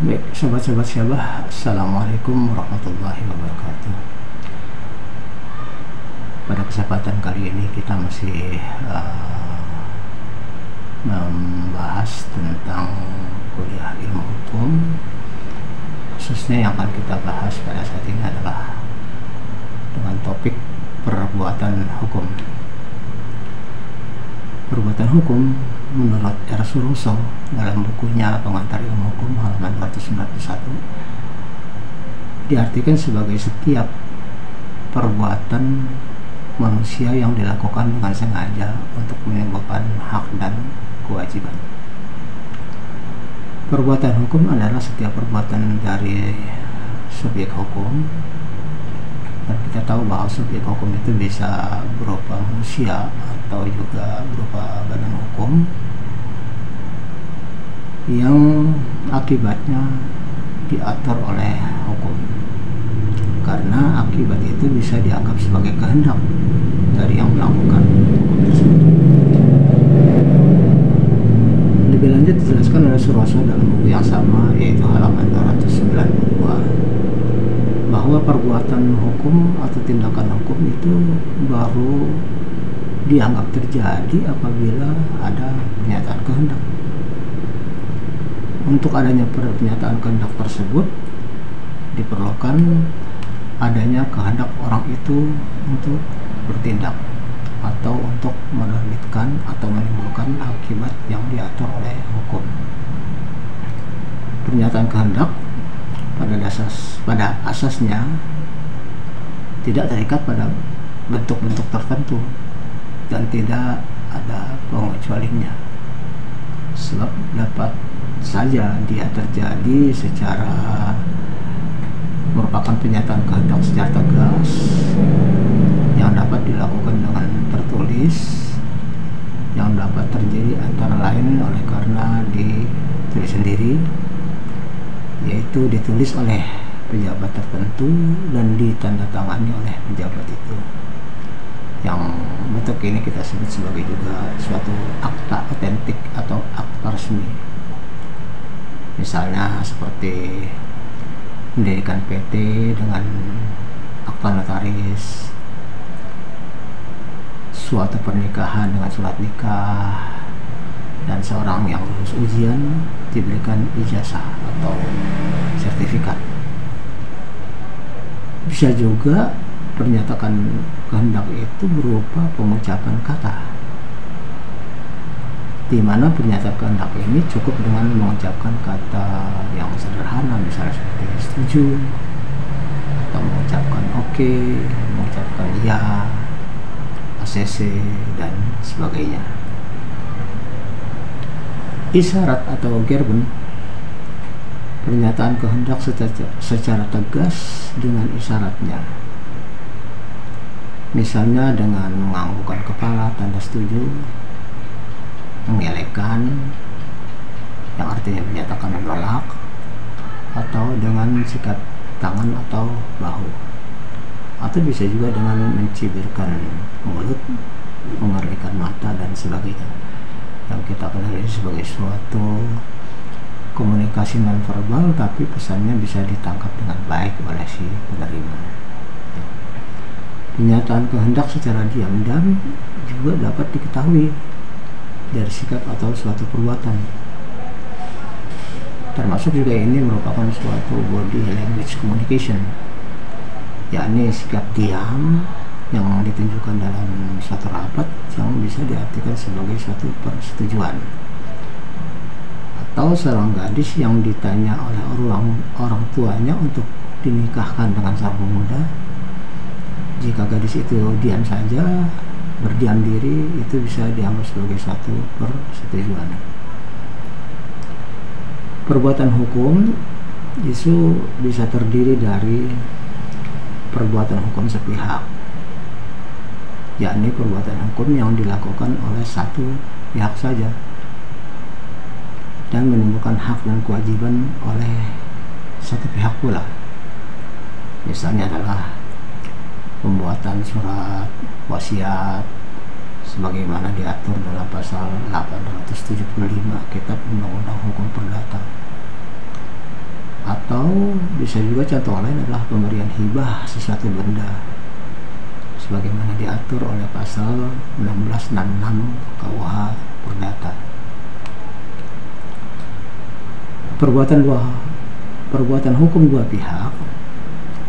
Baik, sobat-sobat Syabah, Assalamualaikum warahmatullahi wabarakatuh. Pada kesempatan kali ini kita masih membahas tentang kuliah ilmu hukum. Khususnya yang akan kita bahas pada saat ini adalah dengan topik perbuatan hukum. Perbuatan hukum menurut Ersul Russo dalam bukunya Pengantar Ilmu Hukum halaman 291 diartikan sebagai setiap perbuatan manusia yang dilakukan dengan sengaja untuk menimbulkan hak dan kewajiban. Perbuatan hukum adalah setiap perbuatan dari subjek hukum, dan kita tahu bahwa subjek hukum itu bisa berupa manusia atau juga berupa badan hukum yang akibatnya diatur oleh hukum, karena akibat itu bisa dianggap sebagai kehendak dari yang melakukan hukum tersebut. Lebih lanjut dijelaskan oleh Suroso dalam buku yang sama, yaitu halaman 292, bahwa perbuatan hukum atau tindakan hukum itu baru dianggap terjadi apabila ada pernyataan kehendak. Untuk adanya pernyataan kehendak tersebut diperlukan adanya kehendak orang itu untuk bertindak atau untuk menerbitkan atau menimbulkan akibat yang diatur oleh hukum. Pernyataan kehendak pada asasnya tidak terikat pada bentuk-bentuk tertentu dan tidak ada pengecualiannya, sebab dapat saja dia terjadi secara merupakan pernyataan kehendak secara tegas yang dapat dilakukan dengan tertulis, yang dapat terjadi antara lain oleh karena ditulis sendiri, yaitu ditulis oleh pejabat tertentu dan ditandatangani oleh pejabat itu. Yang bentuk ini kita sebut sebagai juga suatu akta otentik atau akta resmi. Misalnya seperti mendirikan PT dengan akta notaris, suatu pernikahan dengan surat nikah, dan seorang yang lulus ujian diberikan ijazah atau sertifikat. Bisa juga pernyataan kehendak itu berupa pengucapan kata, di mana pernyataan kehendak ini cukup dengan mengucapkan kata yang sederhana, misalnya seperti setuju, atau mengucapkan oke, mengucapkan ya, ACC, dan sebagainya. Isyarat atau gerben, pernyataan kehendak secara tegas dengan isyaratnya, misalnya dengan menganggukkan kepala tanda setuju, mengelekkan yang artinya menyatakan menolak, atau dengan sikat tangan atau bahu, atau bisa juga dengan mencibirkan mulut, mengerutkan mata, dan sebagainya, yang kita kenal ini sebagai suatu komunikasi nonverbal, tapi pesannya bisa ditangkap dengan baik oleh si penerima. Pernyataan kehendak secara diam-diam juga dapat diketahui dari sikap atau suatu perbuatan. Termasuk juga ini merupakan suatu body language communication, yakni sikap diam yang ditunjukkan dalam suatu rapat yang bisa diartikan sebagai suatu persetujuan. Atau seorang gadis yang ditanya oleh orang tuanya untuk dinikahkan dengan sang pemuda, jika gadis itu diam saja, berdiam diri, itu bisa dianggap sebagai satu persetujuan. Perbuatan hukum itu bisa terdiri dari perbuatan hukum sepihak, yakni perbuatan hukum yang dilakukan oleh satu pihak saja dan menimbulkan hak dan kewajiban oleh satu pihak pula. Misalnya adalah pembuatan surat wasiat sebagaimana diatur dalam pasal 875 Kitab Undang-Undang Hukum Perdata. Atau bisa juga contoh lain adalah pemberian hibah sesuatu benda sebagaimana diatur oleh pasal 1666 KUH Perdata. Perbuatan hukum dua pihak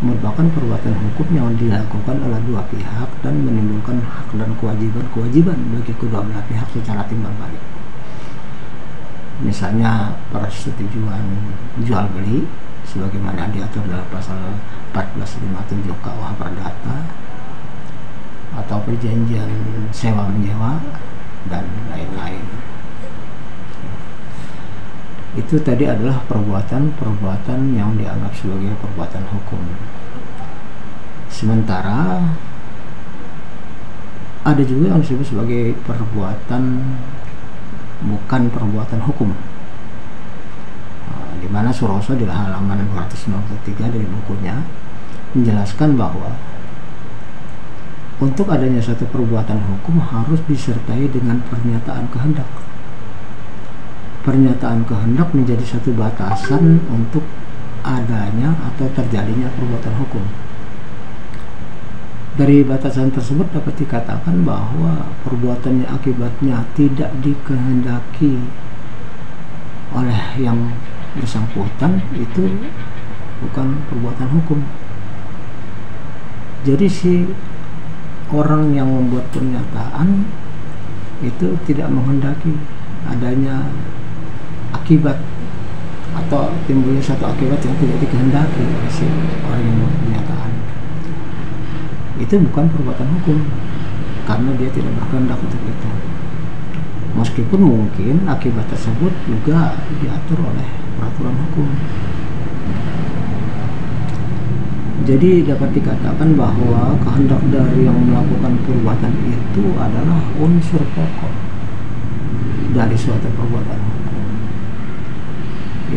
merupakan perbuatan hukum yang dilakukan oleh dua pihak dan menimbulkan hak dan kewajiban bagi kedua belah pihak secara timbal balik. Misalnya persetujuan jual beli sebagaimana diatur dalam pasal 1457 KUH Perdata, atau perjanjian sewa menyewa dan lain-lain. Itu tadi adalah perbuatan yang dianggap sebagai perbuatan hukum. Sementara ada juga yang disebut sebagai bukan perbuatan hukum, di mana Suroso di halaman 293 dari bukunya menjelaskan bahwa untuk adanya satu perbuatan hukum harus disertai dengan pernyataan kehendak. Pernyataan kehendak menjadi satu batasan untuk adanya atau terjadinya perbuatan hukum. Dari batasan tersebut dapat dikatakan bahwa perbuatannya akibatnya tidak dikehendaki oleh yang bersangkutan itu bukan perbuatan hukum. Jadi si orang yang membuat pernyataan itu tidak menghendaki adanya akibat atau timbulnya satu akibat yang tidak dikehendaki oleh si orang yang membuat pernyataan. Itu bukan perbuatan hukum karena dia tidak berkehendak untuk itu. Meskipun mungkin akibat tersebut juga diatur oleh peraturan hukum. Jadi dapat dikatakan bahwa kehendak dari yang melakukan perbuatan itu adalah unsur pokok dari suatu perbuatan hukum.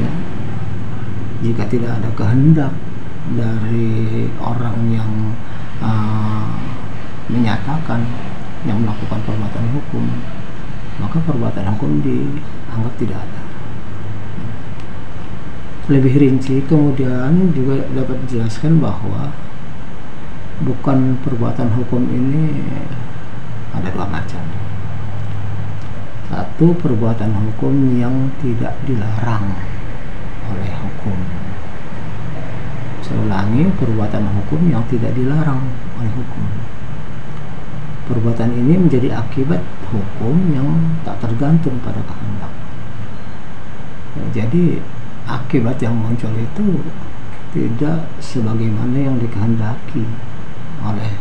Ya, jika tidak ada kehendak dari orang yang menyatakan yang melakukan perbuatan hukum, maka perbuatan hukum dianggap tidak ada. Lebih rinci kemudian juga dapat dijelaskan bahwa bukan perbuatan hukum ini ada dua macam. Satu, perbuatan hukum yang tidak dilarang oleh hukum. Saya ulangi, perbuatan hukum yang tidak dilarang oleh hukum. Perbuatan ini menjadi akibat hukum yang tak tergantung pada kehendak. Jadi akibat yang muncul itu tidak sebagaimana yang dikehendaki oleh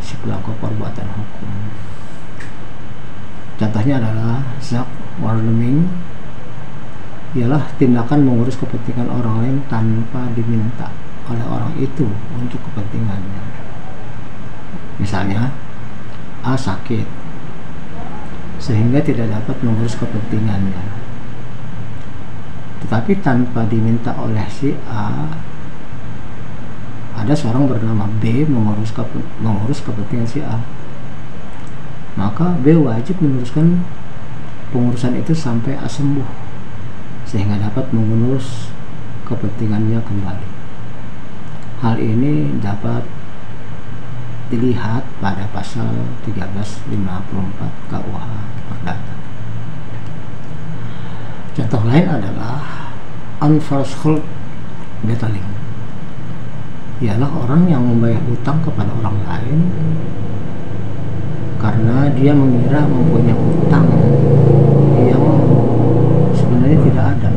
si pelaku perbuatan hukum. Contohnya adalah Zak Warneming, ialah tindakan mengurus kepentingan orang lain tanpa diminta oleh orang itu untuk kepentingannya. Misalnya A sakit sehingga tidak dapat mengurus kepentingannya, tetapi tanpa diminta oleh si A, ada seorang bernama B mengurus kepentingan si A, maka B wajib meneruskan pengurusan itu sampai A sembuh sehingga dapat mengurus kepentingannya kembali. Hal ini dapat dilihat pada pasal 1354 KUH Perdata. Contoh lain adalah unforceful betterling, ialah orang yang membayar hutang kepada orang lain karena dia mengira mempunyai hutang yang sebenarnya tidak ada.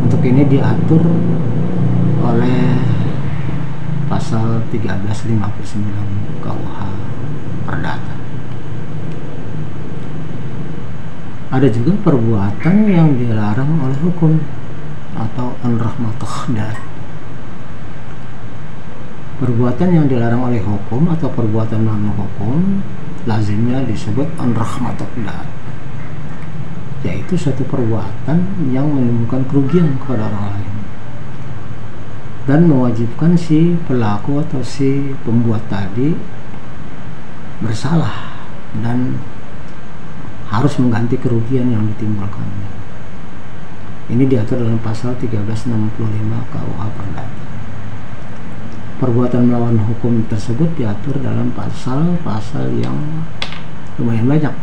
Untuk ini diatur oleh pasal 1359 KUH Perdata. Ada juga perbuatan yang dilarang oleh hukum atau an-rahmatuh. Perbuatan yang dilarang oleh hukum atau perbuatan non-hukum lazimnya disebut an-rahmatuh, yaitu suatu perbuatan yang menimbulkan kerugian kepada orang lain dan mewajibkan si pelaku atau si pembuat tadi bersalah dan harus mengganti kerugian yang ditimbulkannya. Ini diatur dalam pasal 1365 KUH Perdata. Perbuatan melawan hukum tersebut diatur dalam pasal-pasal yang lumayan banyak,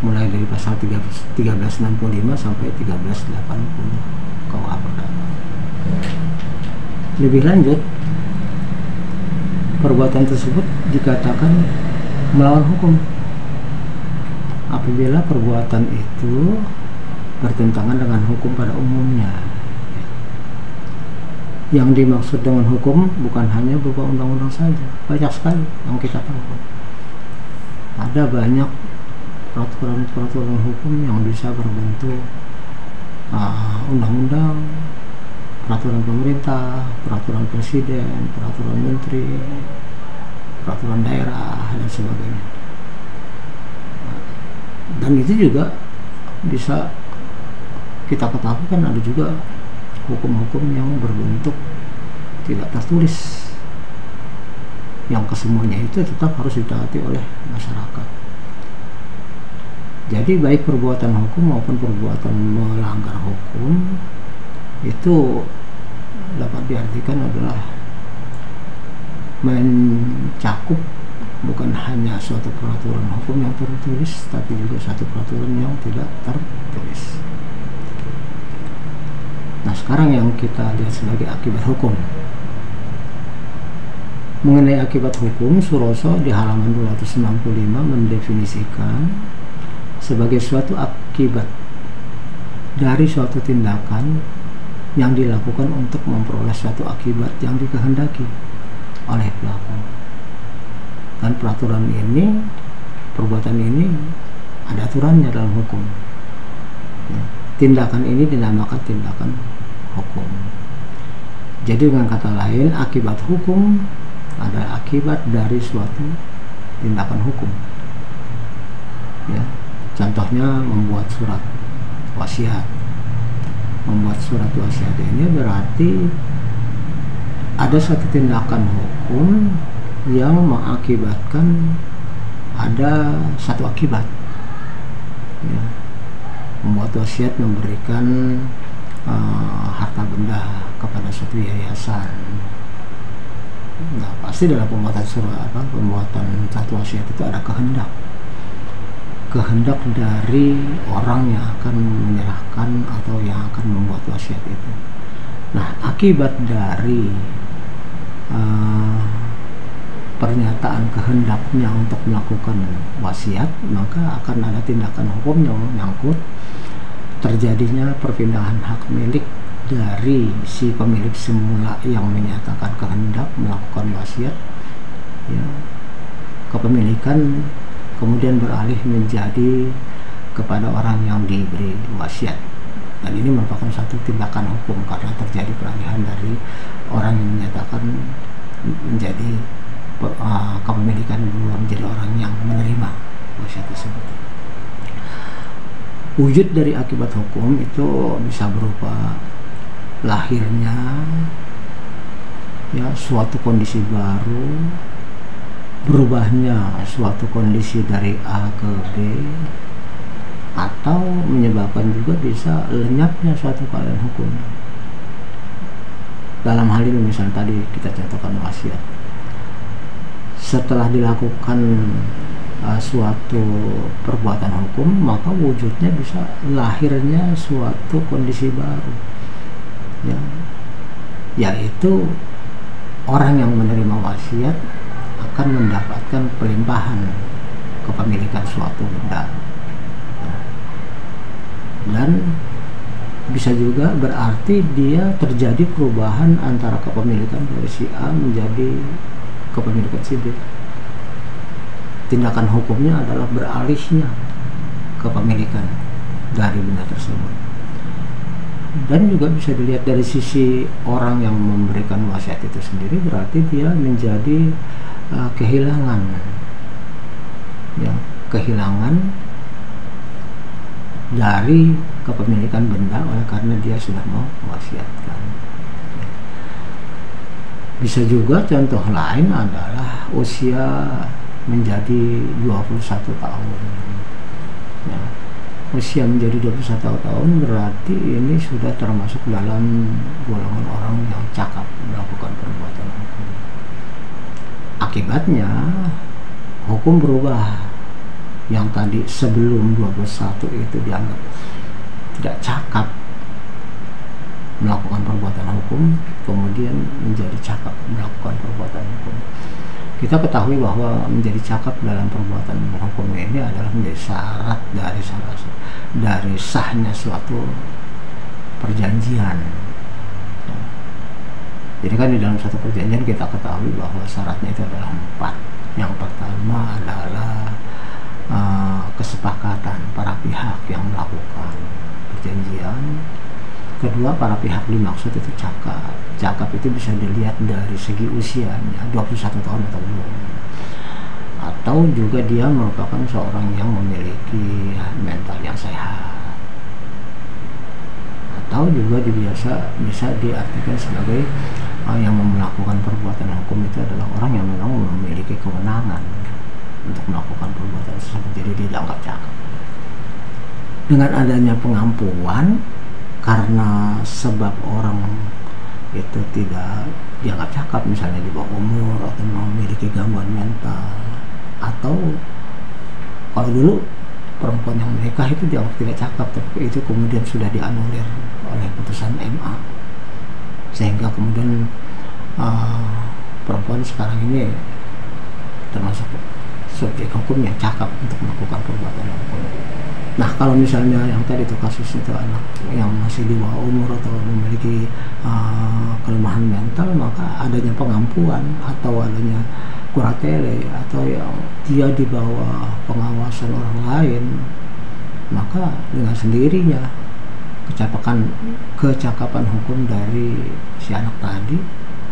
mulai dari pasal 1365 sampai 1380 KUH Perdata. Lebih lanjut, perbuatan tersebut dikatakan melawan hukum apabila perbuatan itu bertentangan dengan hukum pada umumnya. Yang dimaksud dengan hukum bukan hanya berupa undang-undang saja, banyak sekali yang kita tahu. Ada banyak peraturan-peraturan hukum yang bisa berbentuk undang-undang, peraturan pemerintah, peraturan presiden, peraturan menteri, peraturan daerah, dan sebagainya. Dan itu juga bisa kita ketahui kan ada juga hukum-hukum yang berbentuk tidak tertulis, yang kesemuanya itu tetap harus ditaati oleh masyarakat. Jadi baik perbuatan hukum maupun perbuatan melanggar hukum itu dapat diartikan adalah mencakup bukan hanya suatu peraturan hukum yang tertulis, tapi juga satu peraturan yang tidak tertulis. Nah, sekarang yang kita lihat sebagai akibat hukum. Mengenai akibat hukum, Suroso di halaman 265 mendefinisikan sebagai suatu akibat dari suatu tindakan yang dilakukan untuk memperoleh suatu akibat yang dikehendaki oleh pelaku. Dan peraturan ini, perbuatan ini ada aturannya dalam hukum. Tindakan ini dinamakan tindakan hukum. Jadi dengan kata lain, akibat hukum adalah akibat dari suatu tindakan hukum. Ya, contohnya membuat surat wasiat. Membuat surat wasiat ini berarti ada satu tindakan hukum yang mengakibatkan ada satu akibat. Ya. Membuat wasiat memberikan harta benda kepada suatu yayasan. Nah, pasti dalam pembuatan pembuatan satu wasiat itu ada kehendak dari orang yang akan menyerahkan atau yang akan membuat wasiat itu. Nah, akibat dari pernyataan kehendaknya untuk melakukan wasiat, maka akan ada tindakan hukum yang menyangkut terjadinya perpindahan hak milik dari si pemilik semula yang menyatakan kehendak melakukan wasiat, ya, kepemilikan kemudian beralih menjadi kepada orang yang diberi wasiat. Dan ini merupakan satu tindakan hukum karena terjadi peralihan dari orang yang menyatakan menjadi kepemilikan menjadi orang yang menerima wasiat tersebut. Wujud dari akibat hukum itu bisa berupa lahirnya ya suatu kondisi baru, berubahnya suatu kondisi dari A ke B, atau menyebabkan juga bisa lenyapnya suatu keadaan hukum. Dalam hal ini misalnya tadi kita contohkan wasiat, setelah dilakukan suatu perbuatan hukum, maka wujudnya bisa lahirnya suatu kondisi baru, ya, yaitu orang yang menerima wasiat akan mendapatkan pelimpahan kepemilikan suatu benda, dan bisa juga berarti dia terjadi perubahan antara kepemilikan dari si A menjadi kepemilikan si B. Tindakan hukumnya adalah beralihnya kepemilikan dari benda tersebut. Dan juga bisa dilihat dari sisi orang yang memberikan wasiat itu sendiri, berarti dia menjadi kehilangan, ya, kehilangan dari kepemilikan benda oleh karena dia sudah mau mewasiatkan. Bisa juga contoh lain adalah usia menjadi 21 tahun, ya. usia menjadi 21 tahun, berarti ini sudah termasuk dalam golongan orang yang cakap melakukan perbuatan hukum. Akibatnya hukum berubah. Yang tadi sebelum 21 itu dianggap tidak cakap melakukan perbuatan hukum, kemudian menjadi cakap melakukan perbuatan hukum. Kita ketahui bahwa menjadi cakap dalam perbuatan hukum ini adalah menjadi syarat dari sahnya suatu perjanjian. Jadi kan di dalam satu perjanjian kita ketahui bahwa syaratnya itu adalah 4. Yang pertama adalah kesepakatan para pihak yang melakukan perjanjian. Kedua, para pihak dimaksud itu cakap. Cakap itu bisa dilihat dari segi usianya, 21 tahun atau belum. Atau juga dia merupakan seorang yang memiliki mental yang sehat. Atau juga bisa diartikan sebagai yang melakukan perbuatan hukum itu adalah orang yang memang memiliki kewenangan untuk melakukan perbuatan tersebut, jadi dia dianggap cakap. Dengan adanya pengampuan karena sebab orang itu tidak dianggap cakap, misalnya di bawah umur atau memiliki gangguan mental, atau kalau dulu perempuan yang menikah itu dianggap tidak cakap, tapi itu kemudian sudah dianulir oleh putusan MA, sehingga kemudian perempuan sekarang ini termasuk subjek hukum yang cakap untuk melakukan perbuatan hukum. Nah, kalau misalnya yang tadi itu kasus itu anak yang masih di bawah umur atau memiliki kelemahan mental, maka adanya pengampuan atau adanya kuratele atau yang dia di bawah pengawasan orang lain, maka dengan sendirinya kecakapan hukum dari si anak tadi,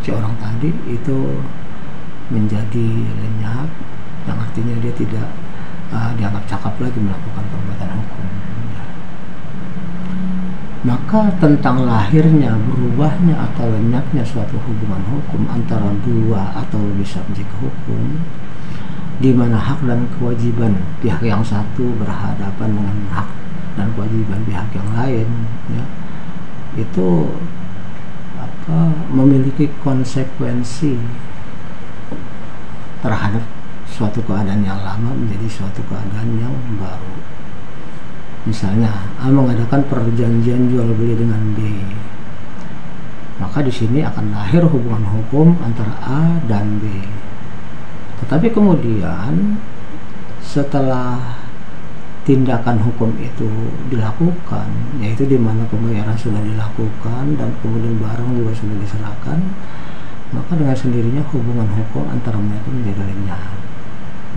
si orang tadi itu menjadi lenyap, yang artinya dia tidak dianggap cakap lagi melakukan perbuatan hukum. Maka tentang lahirnya, berubahnya atau lenyapnya suatu hubungan hukum antara dua atau lebih subjek hukum, di mana hak dan kewajiban pihak yang satu berhadapan dengan hak dan kewajiban pihak yang lain, ya, itu memiliki konsekuensi terhadap suatu keadaan yang lama menjadi suatu keadaan yang baru. Misalnya A mengadakan perjanjian jual beli dengan B, maka di sini akan lahir hubungan hukum antara A dan B. Tetapi kemudian setelah tindakan hukum itu dilakukan, yaitu di mana pembayaran sudah dilakukan dan kemudian barang juga sudah diserahkan, maka dengan sendirinya hubungan hukum antara mereka menjadi lenyap,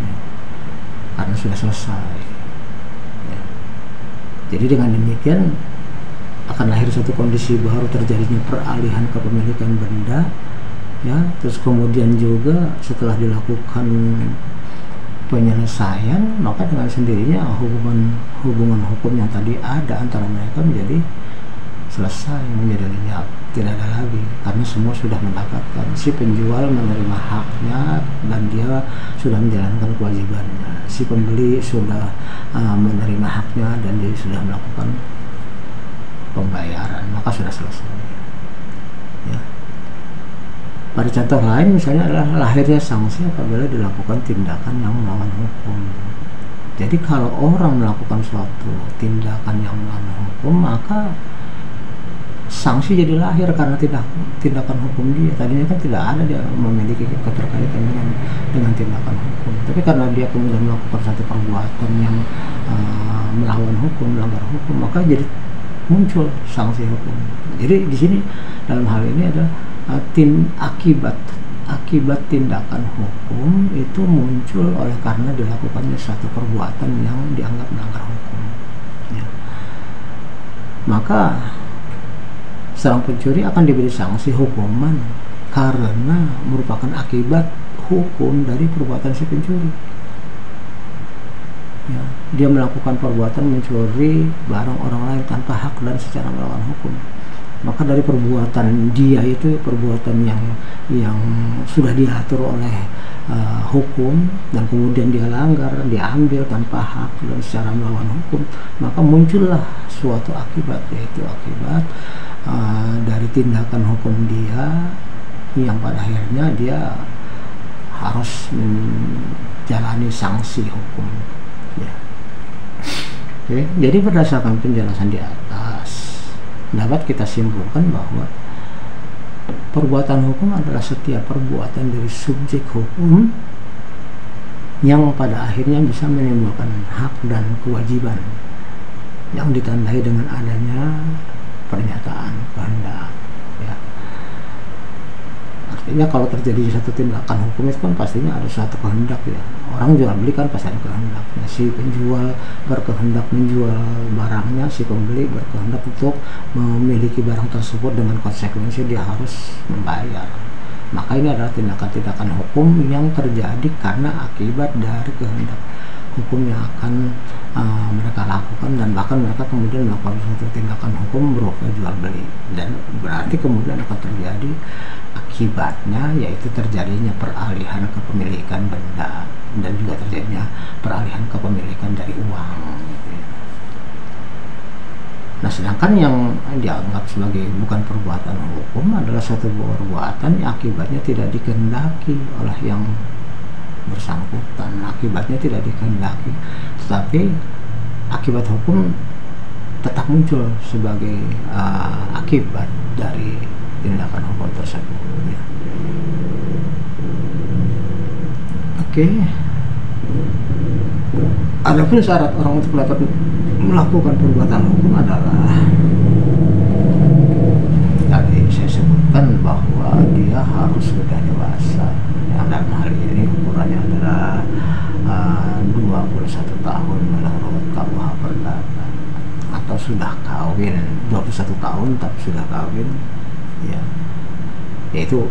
ya, karena sudah selesai, ya. Jadi dengan demikian akan lahir satu kondisi baru, terjadinya peralihan kepemilikan benda, ya. Terus kemudian juga setelah dilakukan penyelesaian, maka dengan sendirinya hubungan hukum yang tadi ada antara mereka menjadi selesai, menjadi lenyap, tidak ada lagi, karena semua sudah mendapatkan. Si penjual menerima haknya dan dia sudah menjalankan kewajibannya, si pembeli sudah menerima haknya dan dia sudah melakukan pembayaran, maka sudah selesai, ya. Pada contoh lain misalnya adalah lahirnya sanksi apabila dilakukan tindakan yang melawan hukum. Jadi kalau orang melakukan suatu tindakan yang melawan hukum, maka sanksi jadi lahir karena tindakan hukum dia. Tadinya kan tidak ada dia memiliki keterkaitan dengan tindakan hukum, tapi karena dia kemudian melakukan satu perbuatan yang melawan hukum, melanggar hukum, maka jadi muncul sanksi hukum. Jadi di sini dalam hal ini adalah akibat tindakan hukum itu muncul oleh karena dilakukannya suatu perbuatan yang dianggap melanggar hukum, ya. Maka seorang pencuri akan diberi sanksi hukuman karena merupakan akibat hukum dari perbuatan si pencuri, ya. Dia melakukan perbuatan mencuri barang orang lain tanpa hak dan secara melawan hukum, maka dari perbuatan dia itu perbuatan yang sudah diatur oleh hukum dan kemudian dia langgar, diambil tanpa hak dan secara melawan hukum, maka muncullah suatu akibat, yaitu akibat dari tindakan hukum dia yang pada akhirnya dia harus menjalani sanksi hukum ya. Oke, jadi berdasarkan penjelasan di atas dapat kita simpulkan bahwa perbuatan hukum adalah setiap perbuatan dari subjek hukum yang pada akhirnya bisa menimbulkan hak dan kewajiban yang ditandai dengan adanya pernyataan kehendak ya. Artinya kalau terjadi satu tindakan hukum itu kan pastinya ada suatu kehendak ya. Orang jual beli kan pasti ada kehendaknya. Si penjual berkehendak menjual barangnya, si pembeli berkehendak untuk memiliki barang tersebut, dengan konsekuensi dia harus membayar. Maka ini adalah tindakan-tindakan hukum yang terjadi karena akibat dari kehendak hukum yang akan mereka lakukan, dan bahkan mereka kemudian melakukan suatu tindakan hukum berupa jual beli, dan berarti kemudian akan terjadi akibatnya, yaitu terjadinya peralihan kepemilikan benda dan juga terjadinya peralihan kepemilikan dari uang gitu ya. Nah, sedangkan yang dianggap sebagai bukan perbuatan hukum adalah suatu perbuatan yang akibatnya tidak dikehendaki oleh yang bersangkutan, akibatnya tidak dikehendaki, tetapi akibat hukum tetap muncul sebagai akibat dari tindakan hukum tersebut ya. Oke. Adapun syarat orang untuk dapat melakukan perbuatan hukum adalah tadi saya sebutkan bahwa dia harus sudah dewasa, yang dalam hal ini ukurannya adalah 21 tahun menurut KUH Perdata, atau sudah kawin 21 tahun tapi sudah kawin ya, yaitu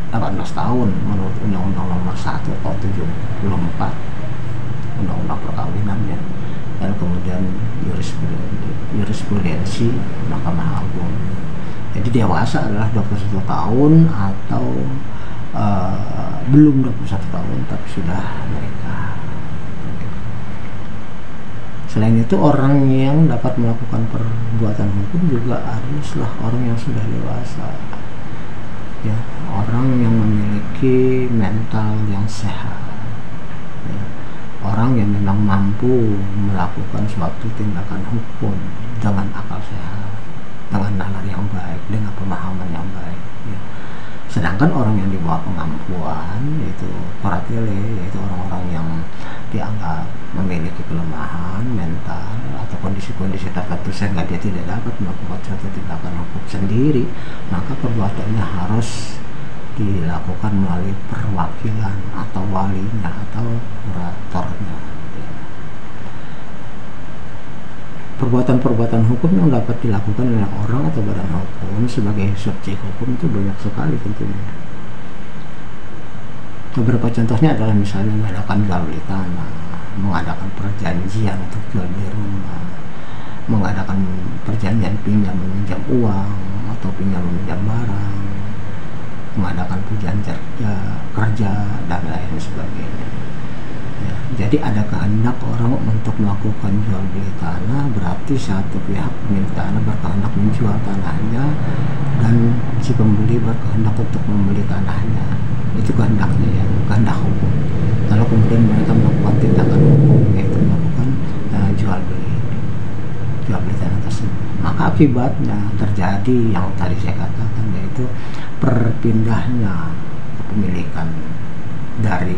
18 tahun menurut Undang-Undang Nomor 1 tahun 74 Undang-Undang Perkawinannya, dan kemudian jurisprudensi Mahkamah Agung. Jadi dewasa adalah 21 tahun atau belum 21 tahun tapi sudah menikah. Selain itu, orang yang dapat melakukan perbuatan hukum juga haruslah orang yang sudah dewasa ya, orang yang memiliki mental yang sehat ya, orang yang memang mampu melakukan suatu tindakan hukum dengan akal sehat, dengan nalar yang baik, dengan pemahaman yang baik ya. Sedangkan orang yang di bawah kemampuan, yaitu paratele, yaitu orang-orang yang dianggap memiliki kelemahan mental atau kondisi-kondisi tertentu sehingga dia tidak dapat melakukan suatu tindakan hukum sendiri, maka perbuatannya harus dilakukan melalui perwakilan atau walinya atau kuratornya. Perbuatan-perbuatan hukum yang dapat dilakukan oleh orang atau badan hukum sebagai subjek hukum itu banyak sekali tentunya. Beberapa contohnya adalah misalnya mengadakan jual beli tanah, mengadakan perjanjian untuk jual beli rumah, mengadakan perjanjian pinjam meminjam uang atau pinjam meminjam barang, mengadakan perjanjian kerja dan lain sebagainya. Ya, jadi ada kehendak orang untuk melakukan jual beli tanah, berarti satu pihak pemilik tanah berkehendak menjual tanahnya dan si pembeli berkehendak untuk membeli tanahnya. Itu kehendaknya ya, kehendak hukum. Lalu kemudian mereka melakukan tindakan hukum, yaitu melakukan jual beli tanah tersebut. Maka akibatnya terjadi yang tadi saya katakan, yaitu perpindahnya kepemilikan dari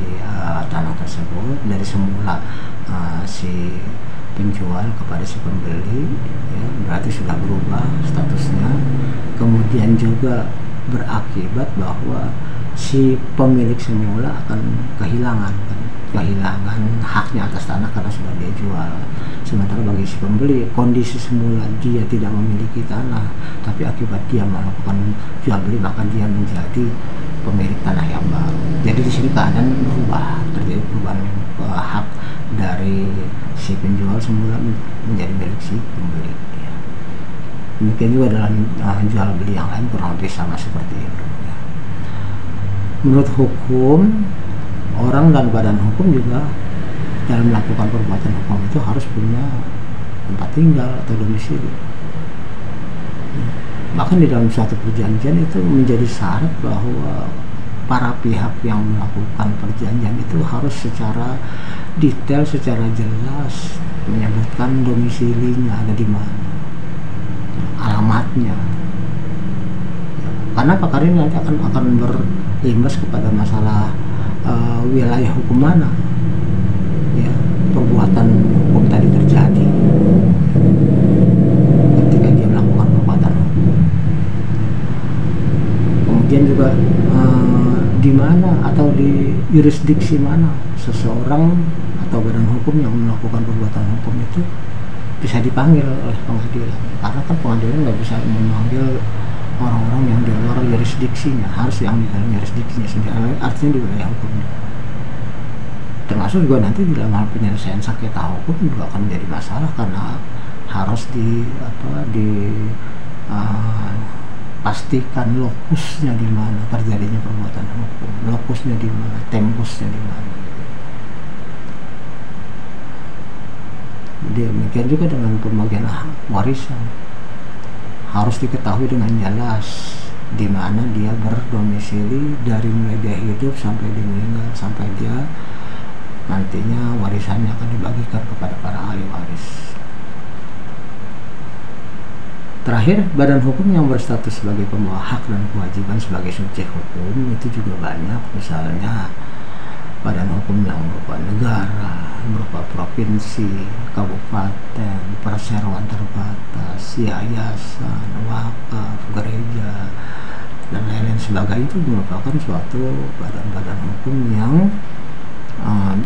tanah tersebut dari semula si penjual kepada si pembeli ya, berarti sudah berubah statusnya. Kemudian juga berakibat bahwa si pemilik semula akan kehilangan haknya atas tanah karena sudah dia jual. Sementara bagi si pembeli, kondisi semula dia tidak memiliki tanah, tapi akibat dia melakukan jual beli maka dia menjadi pemilik tanah yang baru. Jadi di sini keadaan berubah, terjadi perubahan hak dari si penjual semula menjadi milik si pembeli. Ya. Demikian juga dalam jual beli yang lain kurang lebih sama seperti itu. Ya. Menurut hukum orang dan badan hukum juga dalam melakukan perbuatan hukum itu harus punya tempat tinggal atau domisili. Bahkan di dalam suatu perjanjian itu menjadi syarat bahwa para pihak yang melakukan perjanjian itu harus secara detail, secara jelas menyebutkan domisilinya ada di mana, alamatnya. Karena pakar ini nanti akan berimbas kepada masalah wilayah hukum mana ya perbuatan hukum tadi terjadi ketika dia melakukan perbuatan hukum. Kemudian juga di mana atau di yurisdiksi mana seseorang atau badan hukum yang melakukan perbuatan hukum itu bisa dipanggil oleh pengadilan. Karena kan pengadilan nggak bisa memanggil orang-orang yang di luar yurisdiksinya, harus yang di dalam yurisdiksinya sendiri, artinya di wilayah hukumnya. Termasuk juga nanti di dalam hal penyelesaian sengketa hukum juga akan menjadi masalah karena harus pastikan lokusnya di mana terjadinya perbuatan hukum, lokusnya di mana, tempusnya di mana. Demikian juga dengan pembagian warisan, harus diketahui dengan jelas di mana dia berdomisili dari mulai dia hidup sampai dia meninggal, sampai dia nantinya warisannya akan dibagikan kepada para ahli waris. Terakhir, badan hukum yang berstatus sebagai pembawa hak dan kewajiban sebagai subjek hukum itu juga banyak. Misalnya badan hukum yang berupa negara, berupa provinsi, kabupaten, perseroan terbatas, yayasan, wakaf, gereja, dan lain-lain sebagainya. Itu merupakan suatu badan-badan hukum yang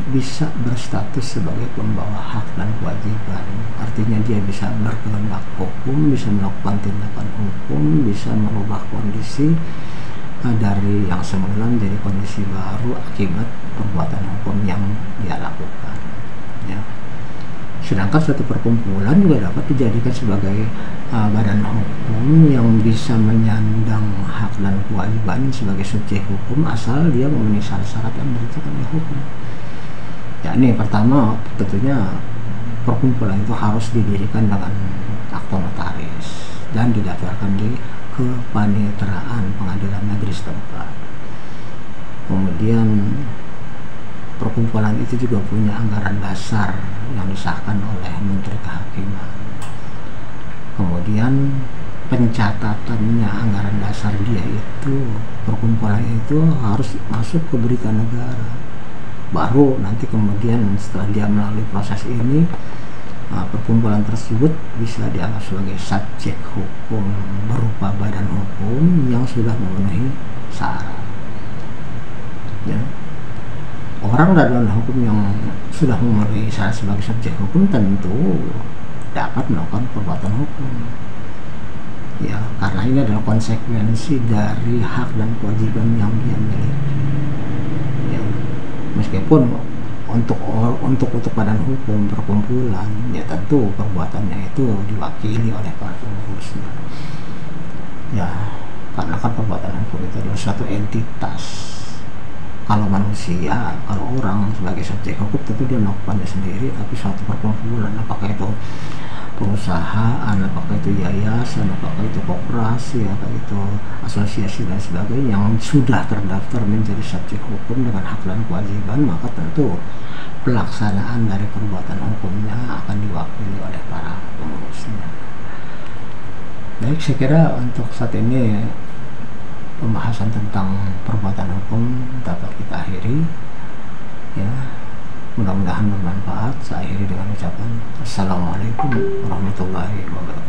bisa berstatus sebagai pembawa hak dan kewajiban. Artinya dia bisa berkehendak hukum, bisa melakukan tindakan hukum, bisa merubah kondisi dari yang semula menjadi kondisi baru akibat perbuatan hukum yang dia lakukan ya. Sedangkan suatu perkumpulan juga dapat dijadikan sebagai badan hukum yang bisa menyandang hak dan kewajiban sebagai subjek hukum asal dia memenuhi syarat-syarat yang ditentukan oleh hukum. Ya, ini pertama tentunya perkumpulan itu harus didirikan dengan akta notaris dan didaftarkan di kepaniteraan pengadilan negeri setempat. Kemudian perkumpulan itu juga punya anggaran dasar yang disahkan oleh Menteri Kehakiman. Kemudian pencatatannya anggaran dasar dia itu, perkumpulan itu harus masuk ke berita negara. Baru nanti kemudian setelah dia melalui proses ini, perkumpulan tersebut bisa dianggap sebagai subjek hukum berupa badan hukum yang sudah memenuhi syarat ya. Orang dan badan hukum yang sudah memenuhi syarat sebagai subjek hukum tentu dapat melakukan perbuatan hukum ya, karena ini adalah konsekuensi dari hak dan kewajiban yang dia miliki ya. Meskipun untuk badan hukum perkumpulan ya tentu perbuatannya itu diwakili oleh para pengurusnya ya, karena kan perbuatan hukum itu adalah suatu entitas. Kalau manusia, kalau orang sebagai subjek hukum tentu dia melakukannya sendiri, tapi suatu perkumpulan, apakah itu perusahaan, apakah itu yayasan, apakah itu koperasi, apakah itu asosiasi dan sebagainya yang sudah terdaftar menjadi subjek hukum dengan hak dan kewajiban, maka tentu pelaksanaan dari perbuatan hukumnya akan diwakili oleh para pengurusnya. Baik, saya kira untuk saat ini pembahasan tentang perbuatan hukum dapat kita akhiri ya. Mudah-mudahan bermanfaat. Saya akhiri dengan ucapan Assalamualaikum warahmatullahi wabarakatuh.